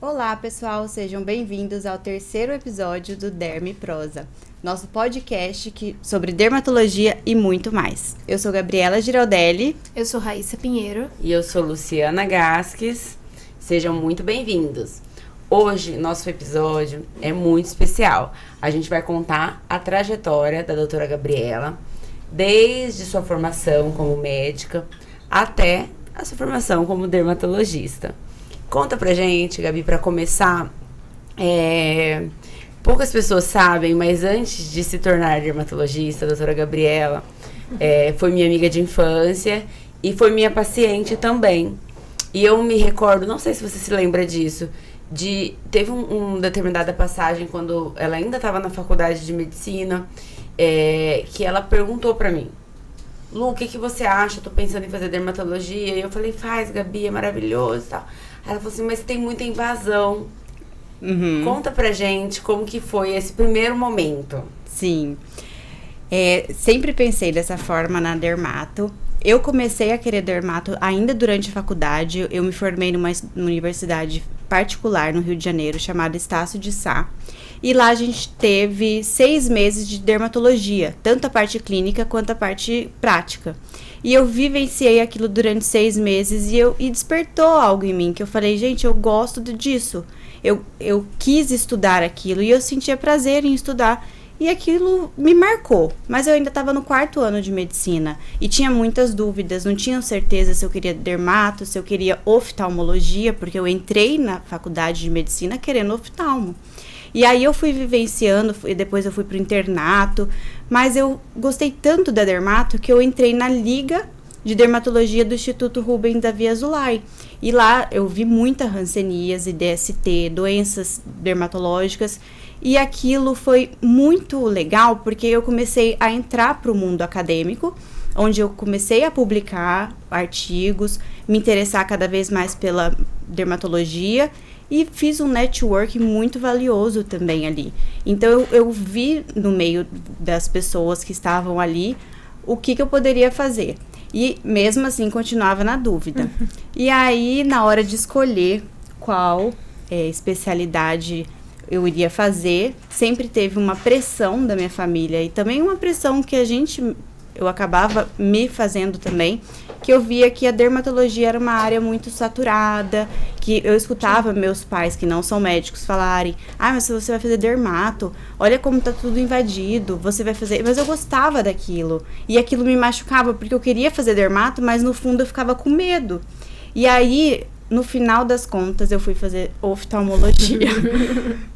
Olá, pessoal, sejam bem-vindos ao terceiro episódio do Derme Prosa, nosso podcast sobre dermatologia e muito mais. Eu sou Gabriela Giraldelli. Eu sou Raíssa Pinheiro. E eu sou Luciana Gasques. Sejam muito bem-vindos. Hoje, nosso episódio é muito especial. A gente vai contar a trajetória da doutora Gabriela, desde sua formação como médica até a sua formação como dermatologista. Conta pra gente, Gabi, pra começar. Poucas pessoas sabem, mas antes de se tornar dermatologista, a doutora Gabriela foi minha amiga de infância e foi minha paciente também. E eu me recordo, não sei se você se lembra disso, teve uma determinada passagem quando ela ainda estava na faculdade de medicina, que ela perguntou pra mim: Lu, o que você acha? Eu tô pensando em fazer dermatologia. E eu falei: faz, Gabi, é maravilhoso e tal. Ela falou assim: mas tem muita invasão. Conta pra gente como que foi esse primeiro momento. Sim, sempre pensei dessa forma na dermato. Eu comecei a querer dermato ainda durante a faculdade. Eu me formei numa universidade particular no Rio de Janeiro, chamada Estácio de Sá. E lá a gente teve 6 meses de dermatologia, tanto a parte clínica quanto a parte prática. E eu vivenciei aquilo durante 6 meses e despertou algo em mim, que eu falei: gente, eu gosto disso. Eu quis estudar aquilo e eu sentia prazer em estudar. E aquilo me marcou, mas eu ainda estava no 4º ano de medicina e tinha muitas dúvidas, não tinha certeza se eu queria dermato, se eu queria oftalmologia, porque eu entrei na faculdade de medicina querendo oftalmo. E aí eu fui vivenciando, depois eu fui pro internato, mas eu gostei tanto da dermato que eu entrei na Liga de Dermatologia do Instituto Rubens Davi Azulay. E lá eu vi muita hanseníase, DST, doenças dermatológicas. E aquilo foi muito legal, porque eu comecei a entrar para o mundo acadêmico, onde eu comecei a publicar artigos, me interessar cada vez mais pela dermatologia e fiz um network muito valioso também ali. Então eu vi no meio das pessoas que estavam ali o que eu poderia fazer. E mesmo assim continuava na dúvida. E aí, na hora de escolher qual especialidade eu iria fazer, sempre teve uma pressão da minha família e também uma pressão que eu acabava me fazendo também, que eu via que a dermatologia era uma área muito saturada, que eu escutava meus pais, que não são médicos, falarem: mas se você vai fazer dermato, olha como tá tudo invadido, você vai fazer... Mas eu gostava daquilo, e aquilo me machucava, porque eu queria fazer dermato, mas no fundo eu ficava com medo. E aí, no final das contas, eu fui fazer oftalmologia.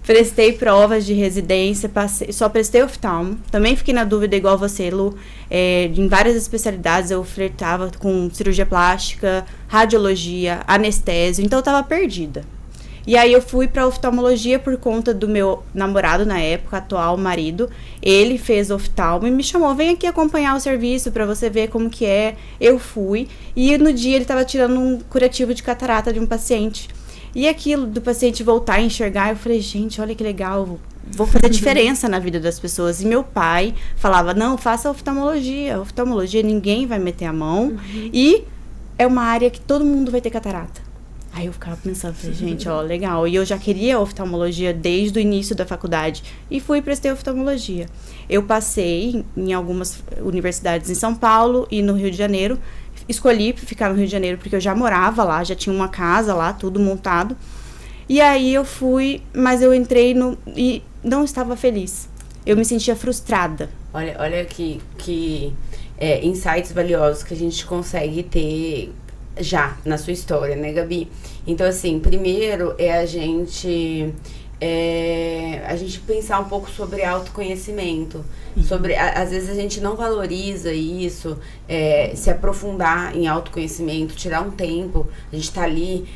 Prestei provas de residência, só prestei oftalmo. Também fiquei na dúvida, igual você, Lu. Em várias especialidades eu flertava com cirurgia plástica, radiologia, anestésio. Então eu tava perdida. E aí eu fui pra oftalmologia por conta do meu namorado na época, atual marido. Ele fez oftalmo e me chamou: vem aqui acompanhar o serviço pra você ver como que é. Eu fui. E no dia ele tava tirando um curativo de catarata de um paciente. E aquilo do paciente voltar a enxergar, eu falei: gente, olha que legal, vou fazer diferença na vida das pessoas. E meu pai falava: não, faça oftalmologia. Oftalmologia ninguém vai meter a mão. E é uma área que todo mundo vai ter catarata. Aí eu ficava pensando, falei: gente, legal. E eu já queria oftalmologia desde o início da faculdade. E fui e prestei oftalmologia. Eu passei em algumas universidades em São Paulo e no Rio de Janeiro. Escolhi ficar no Rio de Janeiro porque eu já morava lá, já tinha uma casa lá, tudo montado. E aí eu fui, mas eu entrei e não estava feliz. Eu me sentia frustrada. Olha que insights valiosos que a gente consegue ter já na sua história, né, Gabi? Então, assim, primeiro a gente pensar um pouco sobre autoconhecimento. Às vezes a gente não valoriza isso, se aprofundar em autoconhecimento, tirar um tempo. A gente tá ali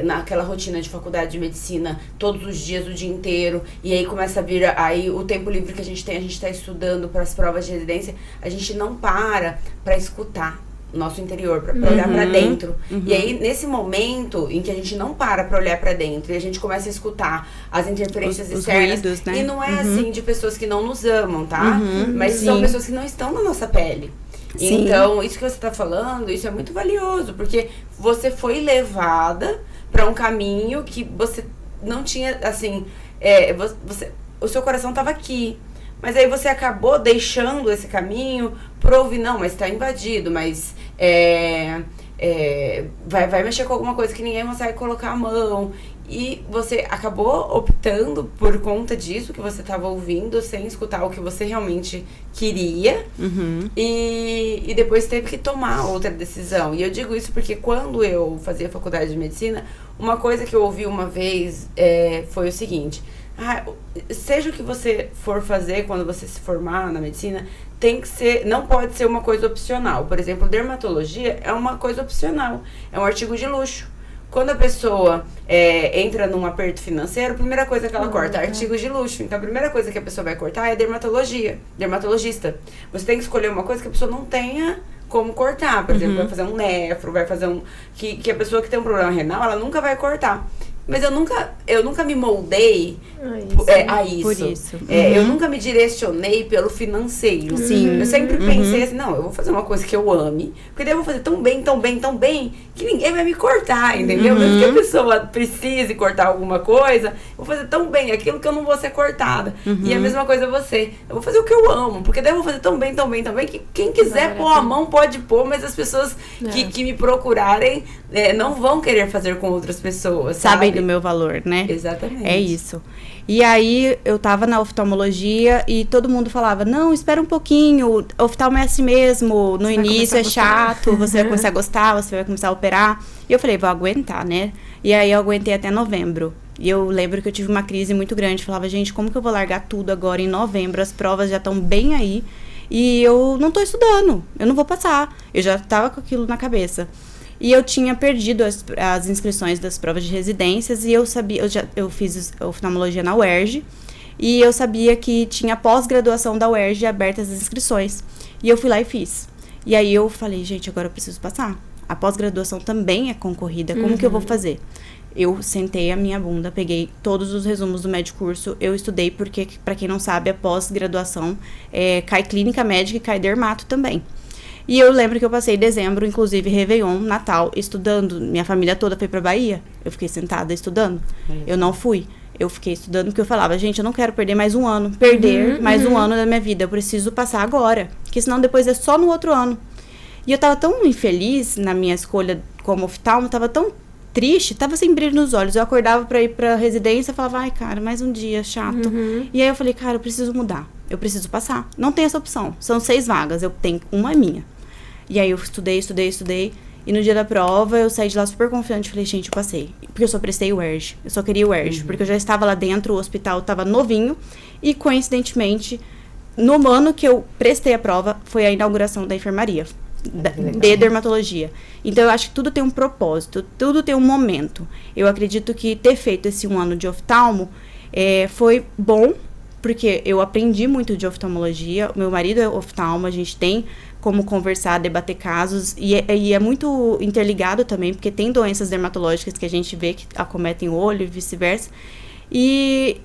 naquela rotina de faculdade de medicina todos os dias, o dia inteiro, e aí começa a vir aí o tempo livre que a gente tá estudando para as provas de residência. A gente não para escutar nosso interior, pra olhar pra dentro. E aí, nesse momento em que a gente não para pra olhar pra dentro e a gente começa a escutar as interferências externas, ruídos, né? E não é assim de pessoas que não nos amam, tá? Mas são pessoas que não estão na nossa pele. Sim. Então, isso que você tá falando, isso é muito valioso, porque você foi levada pra um caminho que você não tinha, assim, o seu coração estava aqui. Mas aí você acabou deixando esse caminho pra ouvir, não, mas tá invadido, mas vai mexer com alguma coisa que ninguém consegue colocar a mão. E você acabou optando por conta disso que você estava ouvindo, sem escutar o que você realmente queria. E depois teve que tomar outra decisão. E eu digo isso porque quando eu fazia faculdade de medicina, uma coisa que eu ouvi uma vez foi o seguinte: seja o que você for fazer quando você se formar na medicina, tem que ser, não pode ser uma coisa opcional. Por exemplo, dermatologia é uma coisa opcional, é um artigo de luxo. Quando a pessoa entra num aperto financeiro, a primeira coisa que ela corta é artigos de luxo. Então, a primeira coisa que a pessoa vai cortar é dermatologista. Você tem que escolher uma coisa que a pessoa não tenha como cortar. Por exemplo, vai fazer um nefro, vai fazer que a pessoa que tem um problema renal, ela nunca vai cortar. Mas eu nunca me moldei a isso. Por isso. Eu nunca me direcionei pelo financeiro. Sim. Eu sempre pensei assim, não, eu vou fazer uma coisa que eu ame, porque daí eu vou fazer tão bem, tão bem, tão bem, que ninguém vai me cortar, entendeu? Mesmo que a pessoa precise cortar alguma coisa, eu vou fazer tão bem aquilo que eu não vou ser cortada. E a mesma coisa você. Eu vou fazer o que eu amo, porque daí eu vou fazer tão bem, tão bem, tão bem, que quem quiser pôr a mão pode pôr, mas as pessoas que me procurarem não vão querer fazer com outras pessoas, Sabem do meu valor, né? Exatamente. É isso. E aí, eu tava na oftalmologia e todo mundo falava, não, espera um pouquinho, oftalmo é assim mesmo, no início é chato, você vai começar a gostar, você vai começar a operar. E eu falei, vou aguentar, né? E aí, eu aguentei até novembro. E eu lembro que eu tive uma crise muito grande, falava, gente, como que eu vou largar tudo agora em novembro? As provas já estão bem aí e eu não tô estudando, eu não vou passar. Eu já tava com aquilo na cabeça. E eu tinha perdido as inscrições das provas de residências e eu sabia, eu fiz oftalmologia na UERJ e eu sabia que tinha pós-graduação da UERJ abertas as inscrições. E eu fui lá e fiz. E aí eu falei, gente, agora eu preciso passar. A pós-graduação também é concorrida, como que eu vou fazer? Eu sentei a minha bunda, peguei todos os resumos do Medicurso, eu estudei porque, pra quem não sabe, a pós-graduação cai clínica médica e cai dermato também. E eu lembro que eu passei dezembro, inclusive Réveillon, Natal, estudando. Minha família toda foi pra Bahia. Eu fiquei sentada estudando. Eu não fui. Eu fiquei estudando porque eu falava, gente, eu não quero perder mais um ano. Mais um ano da minha vida. Eu preciso passar agora. Porque senão depois é só no outro ano. E eu tava tão infeliz na minha escolha como oftalmo, tava tão triste, tava sem brilho nos olhos. Eu acordava pra ir pra residência e falava, ai, cara, mais um dia, chato. E aí eu falei, cara, eu preciso mudar. Eu preciso passar. Não tem essa opção. São 6 vagas. Eu tenho uma minha. E aí eu estudei. E no dia da prova, eu saí de lá super confiante. Falei, gente, eu passei. Porque eu só prestei o UERJ. Eu só queria o UERJ. Porque eu já estava lá dentro, o hospital estava novinho. E, coincidentemente, no ano que eu prestei a prova, foi a inauguração da enfermaria. De dermatologia. Então, eu acho que tudo tem um propósito. Tudo tem um momento. Eu acredito que ter feito esse 1 ano de oftalmo foi bom. Porque eu aprendi muito de oftalmologia. Meu marido é oftalmo, a gente tem como conversar, debater casos. E é muito interligado também, porque tem doenças dermatológicas que a gente vê que acometem o olho e vice-versa. E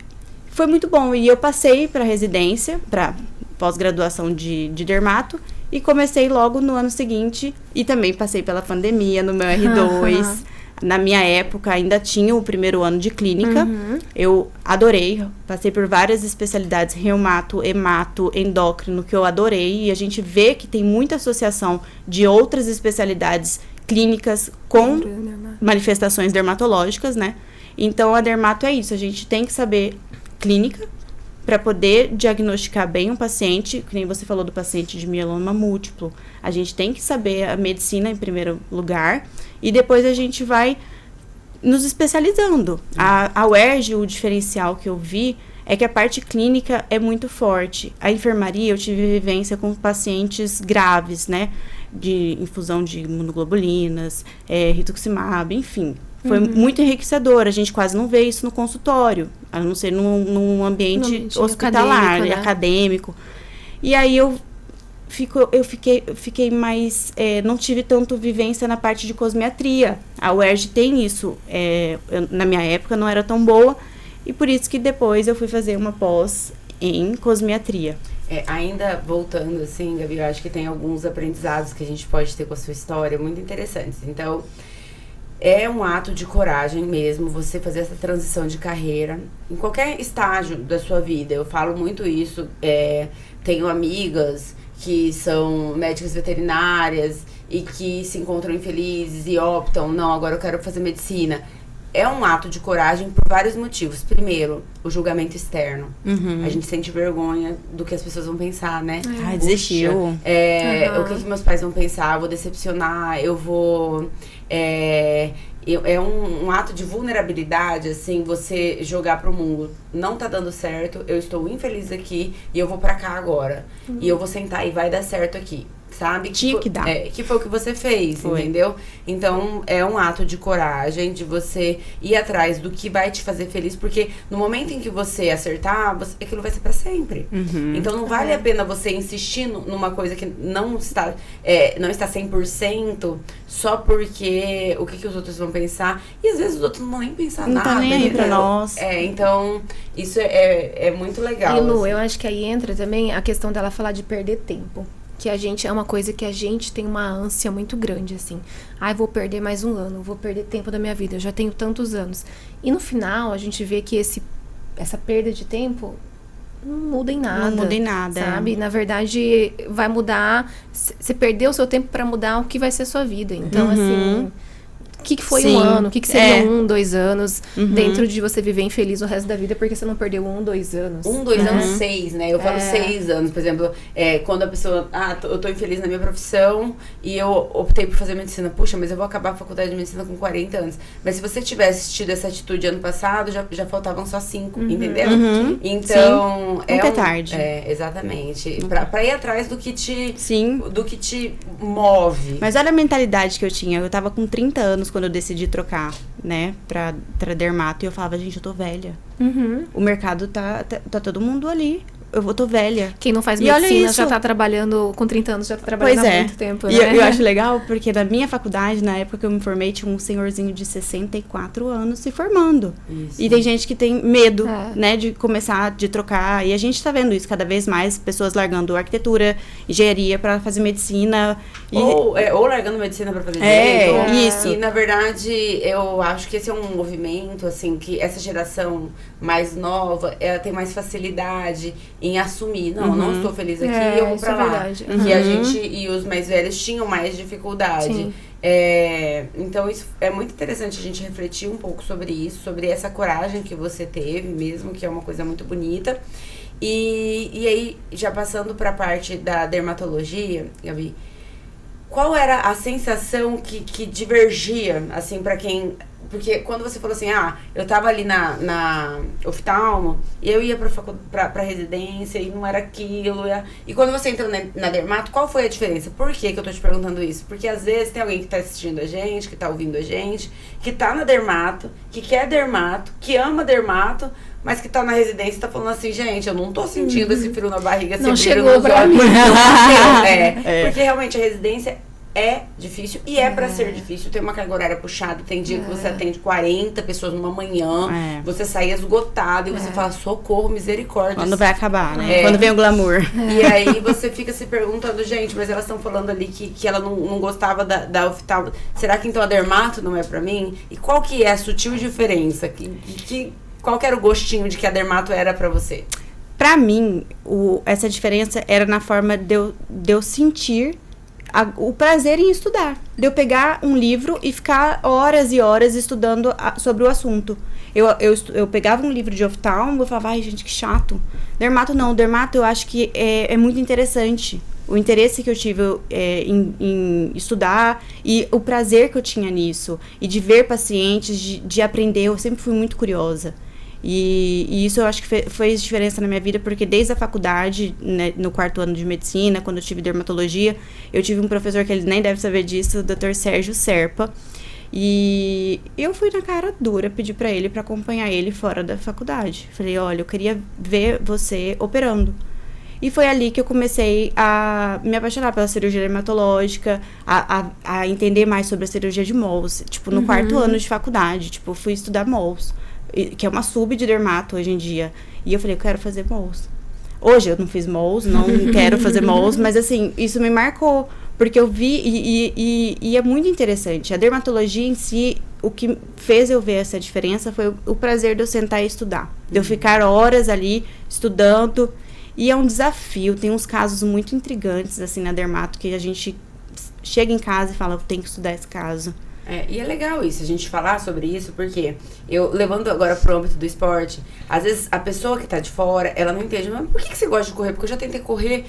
foi muito bom. E eu passei para residência, para pós-graduação de dermato. E comecei logo no ano seguinte. E também passei pela pandemia no meu R2. Na minha época, ainda tinha o primeiro ano de clínica. Eu adorei. Passei por várias especialidades, reumato, hemato, endócrino, que eu adorei. E a gente vê que tem muita associação de outras especialidades clínicas com manifestações dermatológicas, né? Então, a dermato é isso. A gente tem que saber clínica para poder diagnosticar bem um paciente, que nem você falou do paciente de mieloma múltiplo. A gente tem que saber a medicina em primeiro lugar e depois a gente vai nos especializando. A UERJ, o diferencial que eu vi é que a parte clínica é muito forte. A enfermaria, eu tive vivência com pacientes graves, né? De infusão de imunoglobulinas, rituximab, enfim. Foi muito enriquecedor. A gente quase não vê isso no consultório, a não ser num ambiente hospitalar, acadêmico. E aí eu fiquei mais... não tive tanto vivência na parte de cosmetria. A UERJ tem isso. Na minha época não era tão boa. E por isso que depois eu fui fazer uma pós em cosmetria. Ainda voltando assim, Gabi, eu acho que tem alguns aprendizados que a gente pode ter com a sua história muito interessantes. Então... É um ato de coragem mesmo, você fazer essa transição de carreira, em qualquer estágio da sua vida. Eu falo muito isso, tenho amigas que são médicas veterinárias e que se encontram infelizes e optam, não, agora eu quero fazer medicina. É um ato de coragem por vários motivos. Primeiro, o julgamento externo. A gente sente vergonha do que as pessoas vão pensar, né? Ai, desistiu. O que meus pais vão pensar? Eu vou decepcionar, eu vou... É um ato de vulnerabilidade, assim, você jogar pro mundo. Não tá dando certo, eu estou infeliz aqui e eu vou pra cá agora. E eu vou sentar e vai dar certo aqui. Sabe? Tinha que dar. Que foi o que você fez, entendeu? Então, é um ato de coragem, de você ir atrás do que vai te fazer feliz, porque no momento em que você acertar, aquilo vai ser pra sempre. Então, não vale a pena você insistir numa coisa que não está 100% só porque o que os outros vão pensar. E às vezes os outros não vão nem pensar não nada. Não tá nem aí pra nós. Então, isso é muito legal. E Lu, eu acho que aí entra também a questão dela falar de perder tempo. Que a gente, é uma coisa que a gente tem uma ânsia muito grande, assim. Ai, vou perder mais um ano, vou perder tempo da minha vida, eu já tenho tantos anos. E no final, a gente vê que essa perda de tempo não muda em nada. Não muda em nada. Sabe? Na verdade, vai mudar... Você perdeu o seu tempo pra mudar o que vai ser a sua vida. Então, assim... O que foi um ano? O que seria 1, 2 anos dentro de você viver infeliz o resto da vida porque você não perdeu 1, 2 anos? 1, 2 anos, 6, né? Eu falo 6 anos, por exemplo, quando a pessoa, eu tô infeliz na minha profissão e eu optei por fazer medicina. Puxa, mas eu vou acabar a faculdade de medicina com 40 anos. Mas se você tivesse tido essa atitude ano passado, já faltavam só 5, entendeu? Então, nunca é tarde. Exatamente. Pra ir atrás do que te move. Mas olha a mentalidade que eu tinha. Eu tava com 30 anos quando eu decidi trocar, né, pra dermato. E eu falava, gente, eu tô velha. O mercado tá todo mundo ali. Eu tô velha. Quem não faz medicina já tá trabalhando, com 30 anos, já tá trabalhando há muito tempo, né? E eu acho legal, porque na minha faculdade, na época que eu me formei, tinha um senhorzinho de 64 anos se formando. Isso. E tem gente que tem medo, né, de começar, de trocar. E a gente tá vendo isso cada vez mais, pessoas largando arquitetura, engenharia pra fazer medicina. Ou largando medicina pra fazer direito. Isso. E, na verdade, eu acho que esse é um movimento, assim, que essa geração mais nova, ela tem mais facilidade em assumir, não estou feliz aqui, eu vou pra lá. Verdade. Que a gente e os mais velhos tinham mais dificuldade. Então isso é muito interessante a gente refletir um pouco sobre isso, sobre essa coragem que você teve mesmo, que é uma coisa muito bonita. E aí, já passando pra parte da dermatologia, Gabi, qual era a sensação que divergia, assim, pra quem... Porque quando você falou assim, eu tava ali na oftalmo, e eu ia pra residência, e não era aquilo. E quando você entrou na dermato, qual foi a diferença? Por que eu tô te perguntando isso? Porque às vezes tem alguém que tá assistindo a gente, que tá ouvindo a gente, que tá na dermato, que quer dermato, que ama dermato, mas que tá na residência e tá falando assim, gente, eu não tô sentindo esse frio na barriga, esse não brilho chegou nos pra olhos. mim. Porque realmente a residência é difícil e é pra ser difícil. Tem uma carga horária puxada, tem dia que você atende 40 pessoas numa manhã, você sai esgotado e você fala, socorro, misericórdia. Quando vai acabar, né? Quando vem o glamour. E aí você fica se perguntando, gente, mas elas estão falando ali que ela não gostava da oftalmo. Será que então a dermato não é pra mim? E qual que é a sutil diferença? Qual que era o gostinho de que a dermato era pra você? Pra mim, essa diferença era na forma de eu sentir o prazer em estudar. De eu pegar um livro e ficar horas e horas estudando sobre o assunto. Eu pegava um livro de oftalmo e falava, ai, gente, que chato. Dermato não. Dermato eu acho que é muito interessante. O interesse que eu tive em estudar e o prazer que eu tinha nisso. E de ver pacientes, de aprender. Eu sempre fui muito curiosa. E isso eu acho que fez diferença na minha vida, porque desde a faculdade, né, no 4º ano de medicina, quando eu tive dermatologia, eu tive um professor que ele nem deve saber disso, o Dr. Sérgio Serpa. E eu fui na cara dura, pedi pra ele pra acompanhar ele fora da faculdade. Falei, olha, eu queria ver você operando. E foi ali que eu comecei a me apaixonar pela cirurgia dermatológica, a entender mais sobre a cirurgia de Mohs. Tipo, no 4º ano de faculdade, tipo, fui estudar Mohs, que é uma sub de dermato hoje em dia. E eu falei, eu quero fazer Mohs. Hoje eu não fiz Mohs, não quero fazer Mohs, mas assim, isso me marcou, porque eu vi e é muito interessante. A dermatologia em si, o que fez eu ver essa diferença foi o prazer de eu sentar e estudar. De eu ficar horas ali estudando. E é um desafio. Tem uns casos muito intrigantes, assim, na dermato, que a gente chega em casa e fala, eu tenho que estudar esse caso. E é legal isso, a gente falar sobre isso, porque eu, levando agora pro âmbito do esporte, às vezes a pessoa que tá de fora, ela não entende, mas por que você gosta de correr? Porque eu já tentei correr,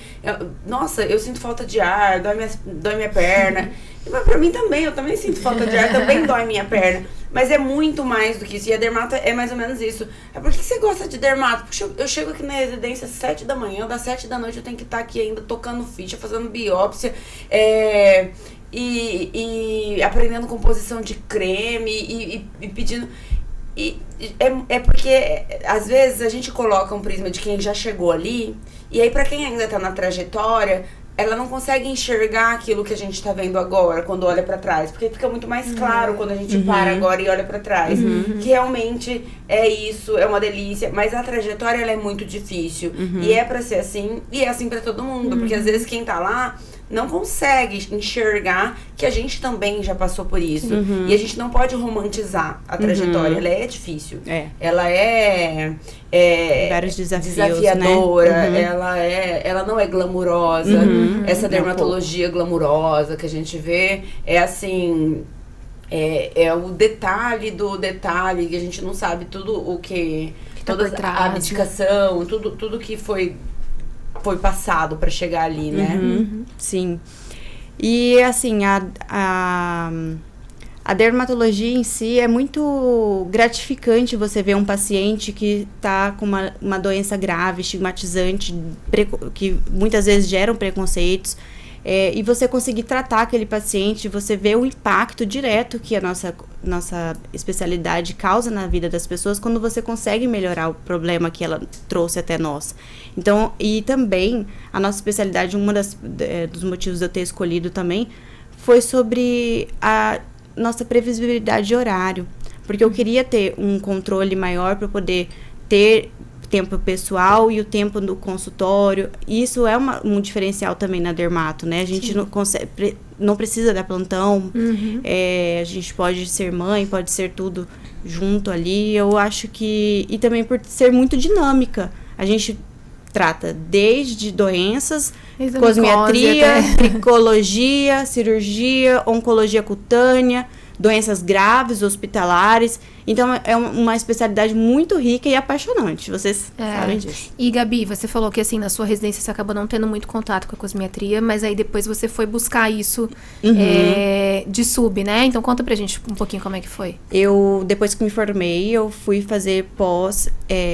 nossa, eu sinto falta de ar, dói minha perna. Mas pra mim também, eu também sinto falta de ar, também dói minha perna. Mas é muito mais do que isso, e a dermato é mais ou menos isso. Por que você gosta de dermato? Porque eu chego aqui na residência às 7 da manhã, das 7 da noite eu tenho que estar aqui ainda tocando ficha, fazendo biópsia, e aprendendo composição de creme e pedindo. É porque às vezes a gente coloca um prisma de quem já chegou ali, e aí pra quem ainda tá na trajetória, ela não consegue enxergar aquilo que a gente tá vendo agora quando olha pra trás, porque fica muito mais claro quando a gente para agora e olha pra trás, que realmente é isso, é uma delícia, mas a trajetória ela é muito difícil, e é pra ser assim, e é assim pra todo mundo, porque às vezes quem tá lá não consegue enxergar que a gente também já passou por isso. E a gente não pode romantizar a trajetória. Ela é difícil. Ela é vários desafios, desafiadora. né? Ela não é glamurosa. Essa dermatologia glamurosa que a gente vê é assim... É o detalhe do detalhe, que a gente não sabe tudo o que... Toda a abdicação, tudo que foi passado para chegar ali, né? Sim. E, assim, a dermatologia em si é muito gratificante você ver um paciente que está com uma doença grave, estigmatizante, que muitas vezes geram preconceitos, e você conseguir tratar aquele paciente, você vê o impacto direto que a nossa especialidade causa na vida das pessoas quando você consegue melhorar o problema que ela trouxe até nós. Então, e também, a nossa especialidade, dos motivos de eu ter escolhido também, foi sobre a nossa previsibilidade de horário. Porque eu queria ter um controle maior para poder ter tempo pessoal e o tempo no consultório. Isso é um diferencial também na dermato, né? A gente não precisa dar plantão, a gente pode ser mãe, pode ser tudo junto ali. Eu acho que... E também por ser muito dinâmica. A gente trata desde doenças, cosmetria, tricologia, cirurgia, oncologia cutânea, doenças graves, hospitalares. Então, é uma especialidade muito rica e apaixonante. Vocês sabem disso. E, Gabi, você falou que, assim, na sua residência você acabou não tendo muito contato com a cosmetria, mas aí depois você foi buscar isso de sub, né? Então, conta pra gente um pouquinho como é que foi. Depois que me formei, eu fui fazer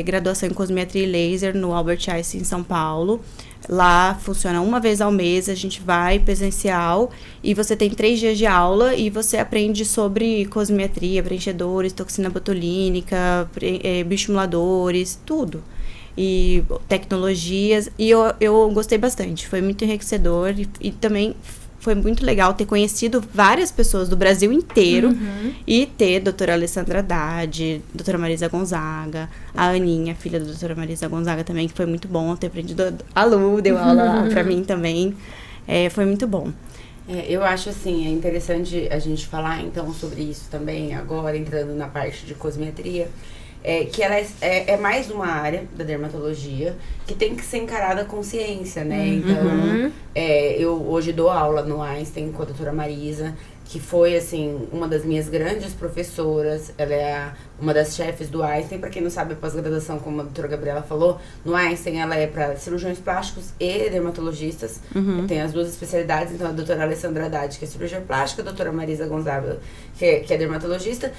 graduação em cosmetria e laser no Albert Einstein, em São Paulo. Lá funciona uma vez ao mês, a gente vai presencial e você tem 3 dias de aula e você aprende sobre cosmetria, preenchedores, toxina botulínica, bioestimuladores, tudo. E tecnologias, e eu gostei bastante, foi muito enriquecedor e também foi muito legal ter conhecido várias pessoas do Brasil inteiro e ter a doutora Alessandra Haddad, doutora Marisa Gonzaga, a Aninha, filha da doutora Marisa Gonzaga também, que foi muito bom ter aprendido. A Lu deu aula lá pra mim também. Foi muito bom. Eu acho assim, é interessante a gente falar então sobre isso também, agora entrando na parte de cosmetria. Que ela é mais uma área da dermatologia que tem que ser encarada com ciência, né? Então, eu hoje dou aula no Einstein com a doutora Marisa, que foi, assim, uma das minhas grandes professoras. Ela é uma das chefes do Einstein. Para quem não sabe, a pós-graduação, como a doutora Gabriela falou, no Einstein ela é para cirurgiões plásticos e dermatologistas. Tem as duas especialidades. Então, a doutora Alessandra Haddad, que é cirurgiã plástica, a doutora Marisa Gonzaga, que é dermatologista.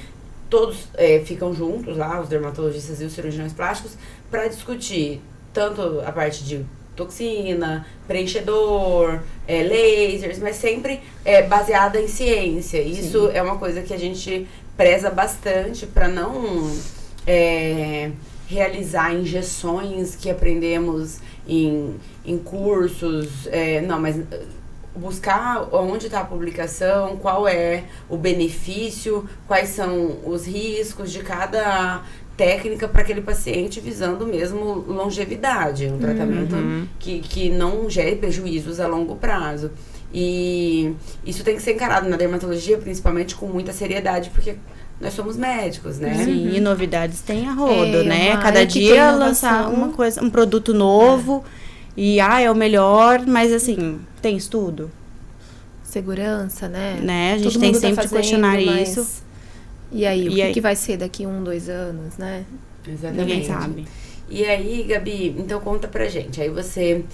Todos ficam juntos lá, os dermatologistas e os cirurgiões plásticos, para discutir tanto a parte de toxina, preenchedor, lasers, mas sempre baseada em ciência. Isso é uma coisa que a gente preza bastante para não realizar injeções que aprendemos em cursos, mas buscar onde está a publicação, qual é o benefício, quais são os riscos de cada técnica para aquele paciente, visando mesmo longevidade, um tratamento que não gere prejuízos a longo prazo. E isso tem que ser encarado na dermatologia, principalmente com muita seriedade, porque nós somos médicos, né? Sim, e novidades tem a rodo, né? uma Cada área que tem dia lançar inovação. uma coisa, um produto novo. E, é o melhor, mas assim, tem estudo, Segurança, né? né? A gente Todo tem mundo tá sempre que fazendo, questionar mas isso. E aí, o E que aí? que vai ser daqui 1, 2 anos, né? Exatamente. Ninguém sabe. E aí, Gabi, então conta pra gente. Aí você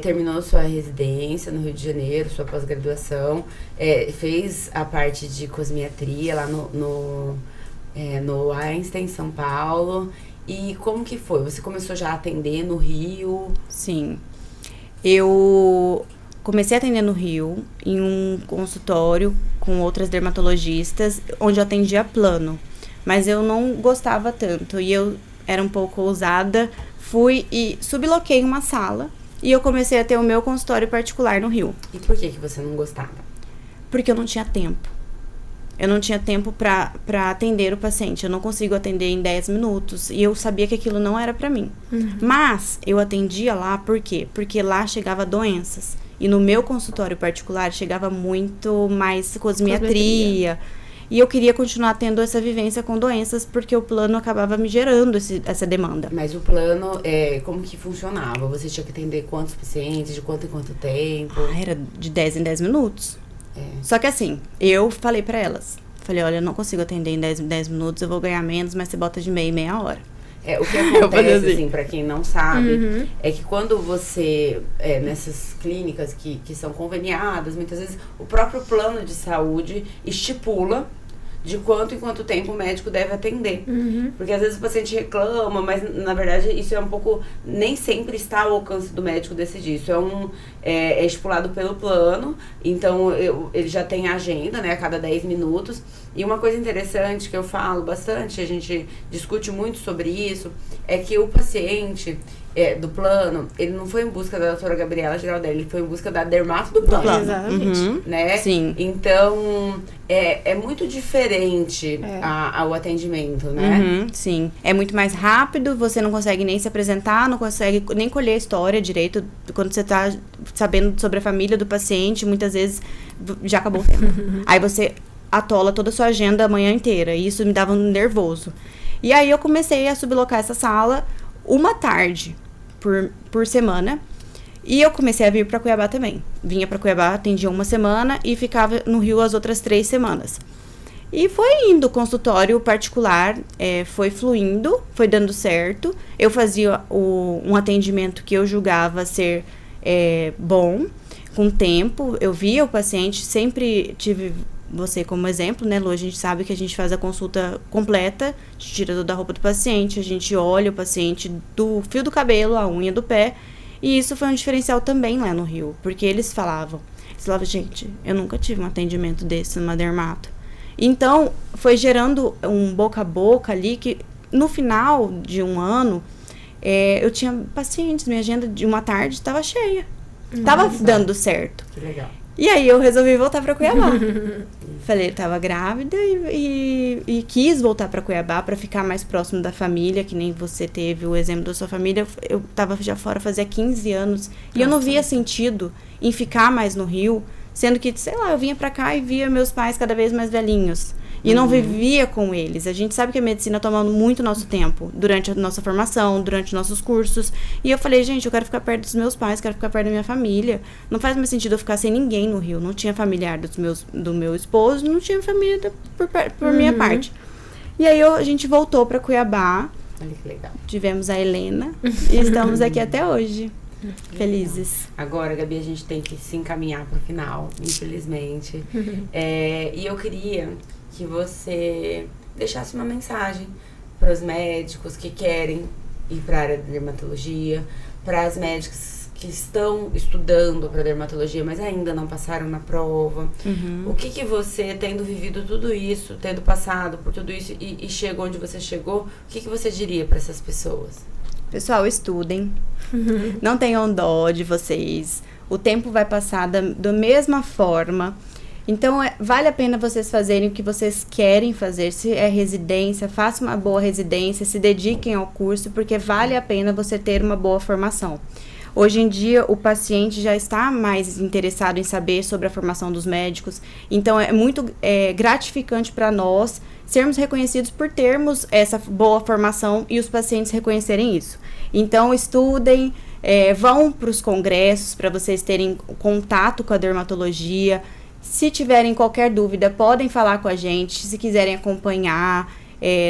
terminou sua residência no Rio de Janeiro, sua pós-graduação, fez a parte de cosmiatria lá no Einstein, São Paulo. E como que foi? Você começou já a atender no Rio? Sim. Eu comecei a atender no Rio, em um consultório com outras dermatologistas, onde eu atendia plano. Mas eu não gostava tanto e eu era um pouco ousada. Fui e subloquei uma sala e eu comecei a ter o meu consultório particular no Rio. E por que você não gostava? Porque eu não tinha tempo. Eu não tinha tempo pra atender o paciente. Eu não consigo atender em 10 minutos. E eu sabia que aquilo não era pra mim. Mas eu atendia lá, por quê? Porque lá chegava doenças. E no meu consultório particular chegava muito mais cosmiatria. E eu queria continuar tendo essa vivência com doenças, porque o plano acabava me gerando essa demanda. Mas o plano, como que funcionava? Você tinha que atender quantos pacientes, de quanto em quanto tempo? Era de 10 em 10 minutos. Só que assim, eu falei pra elas. Falei, olha, eu não consigo atender em 10 minutos, eu vou ganhar menos, mas você bota de meia assim. O que acontece, assim, pra quem não sabe, é que quando você, nessas clínicas que são conveniadas, muitas vezes o próprio plano de saúde estipula de quanto em quanto tempo o médico deve atender. Porque às vezes o paciente reclama, mas na verdade isso é um pouco, nem sempre está ao alcance do médico decidir. Isso é estipulado pelo plano, então ele já tem a agenda, né, a cada 10 minutos. E uma coisa interessante que eu falo bastante, a gente discute muito sobre isso, é que o paciente do plano, ele não foi em busca da doutora Gabriela Giraldelli, ele foi em busca da dermato do plano. Exatamente. Né? Sim. Então, é muito diferente o atendimento, né? Sim. É muito mais rápido, você não consegue nem se apresentar, não consegue nem colher a história direito. Quando você tá sabendo sobre a família do paciente, muitas vezes já acabou o tempo. Aí você atola toda a sua agenda a manhã inteira. E isso me dava um nervoso. E aí eu comecei a sublocar essa sala uma tarde por semana. E eu comecei a vir para Cuiabá também. Vinha para Cuiabá, atendia uma semana e ficava no Rio as outras 3 semanas. E foi indo, consultório particular, foi fluindo, foi dando certo. Eu fazia um atendimento que eu julgava ser bom, com tempo. Eu via o paciente, sempre tive você como exemplo, né, Lu? A gente sabe que a gente faz a consulta completa, a gente tira toda a roupa do paciente, a gente olha o paciente do fio do cabelo, a unha do pé. E isso foi um diferencial também lá no Rio, porque eles falavam, gente, eu nunca tive um atendimento desse numa dermato. Então, foi gerando um boca a boca ali que, no final de um ano, eu tinha pacientes, minha agenda de uma tarde estava cheia. Tava dando certo. Que legal. E aí, eu resolvi voltar pra Cuiabá. Falei, eu tava grávida e quis voltar pra Cuiabá pra ficar mais próximo da família, que nem você teve o exemplo da sua família. Eu tava já fora fazia 15 anos. E eu não via sentido em ficar mais no Rio, sendo que, sei lá, eu vinha pra cá e via meus pais cada vez mais velhinhos. E não vivia com eles. A gente sabe que a medicina toma muito nosso tempo durante a nossa formação, durante nossos cursos. E eu falei, gente, eu quero ficar perto dos meus pais, quero ficar perto da minha família. Não faz mais sentido eu ficar sem ninguém no Rio. Não tinha familiar do meu esposo, não tinha família por minha parte. E aí a gente voltou pra Cuiabá. Olha que legal. Tivemos a Helena e estamos aqui até hoje. Felizes. Agora, Gabi, a gente tem que se encaminhar pro final, infelizmente. E eu queria que você deixasse uma mensagem para os médicos que querem ir para a área da dermatologia, para as médicas que estão estudando para dermatologia, mas ainda não passaram na prova. O que você, tendo vivido tudo isso, tendo passado por tudo isso e chegou onde você chegou, o que você diria para essas pessoas? Pessoal, estudem. Não tenham dó de vocês. O tempo vai passar da mesma forma. Então, vale a pena vocês fazerem o que vocês querem fazer. Se é residência, faça uma boa residência, se dediquem ao curso, porque vale a pena você ter uma boa formação. Hoje em dia, o paciente já está mais interessado em saber sobre a formação dos médicos. Então, é muito gratificante para nós sermos reconhecidos por termos essa boa formação e os pacientes reconhecerem isso. Então, estudem, vão para os congressos para vocês terem contato com a dermatologia. Se tiverem qualquer dúvida, podem falar com a gente. Se quiserem acompanhar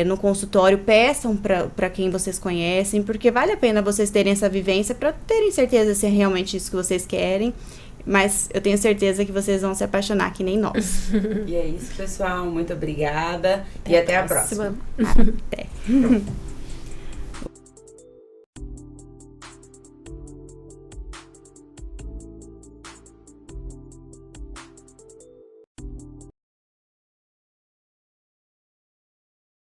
no consultório, peçam para quem vocês conhecem, porque vale a pena vocês terem essa vivência para terem certeza se é realmente isso que vocês querem. Mas eu tenho certeza que vocês vão se apaixonar que nem nós. E é isso, pessoal. Muito obrigada. E até a próxima. Até.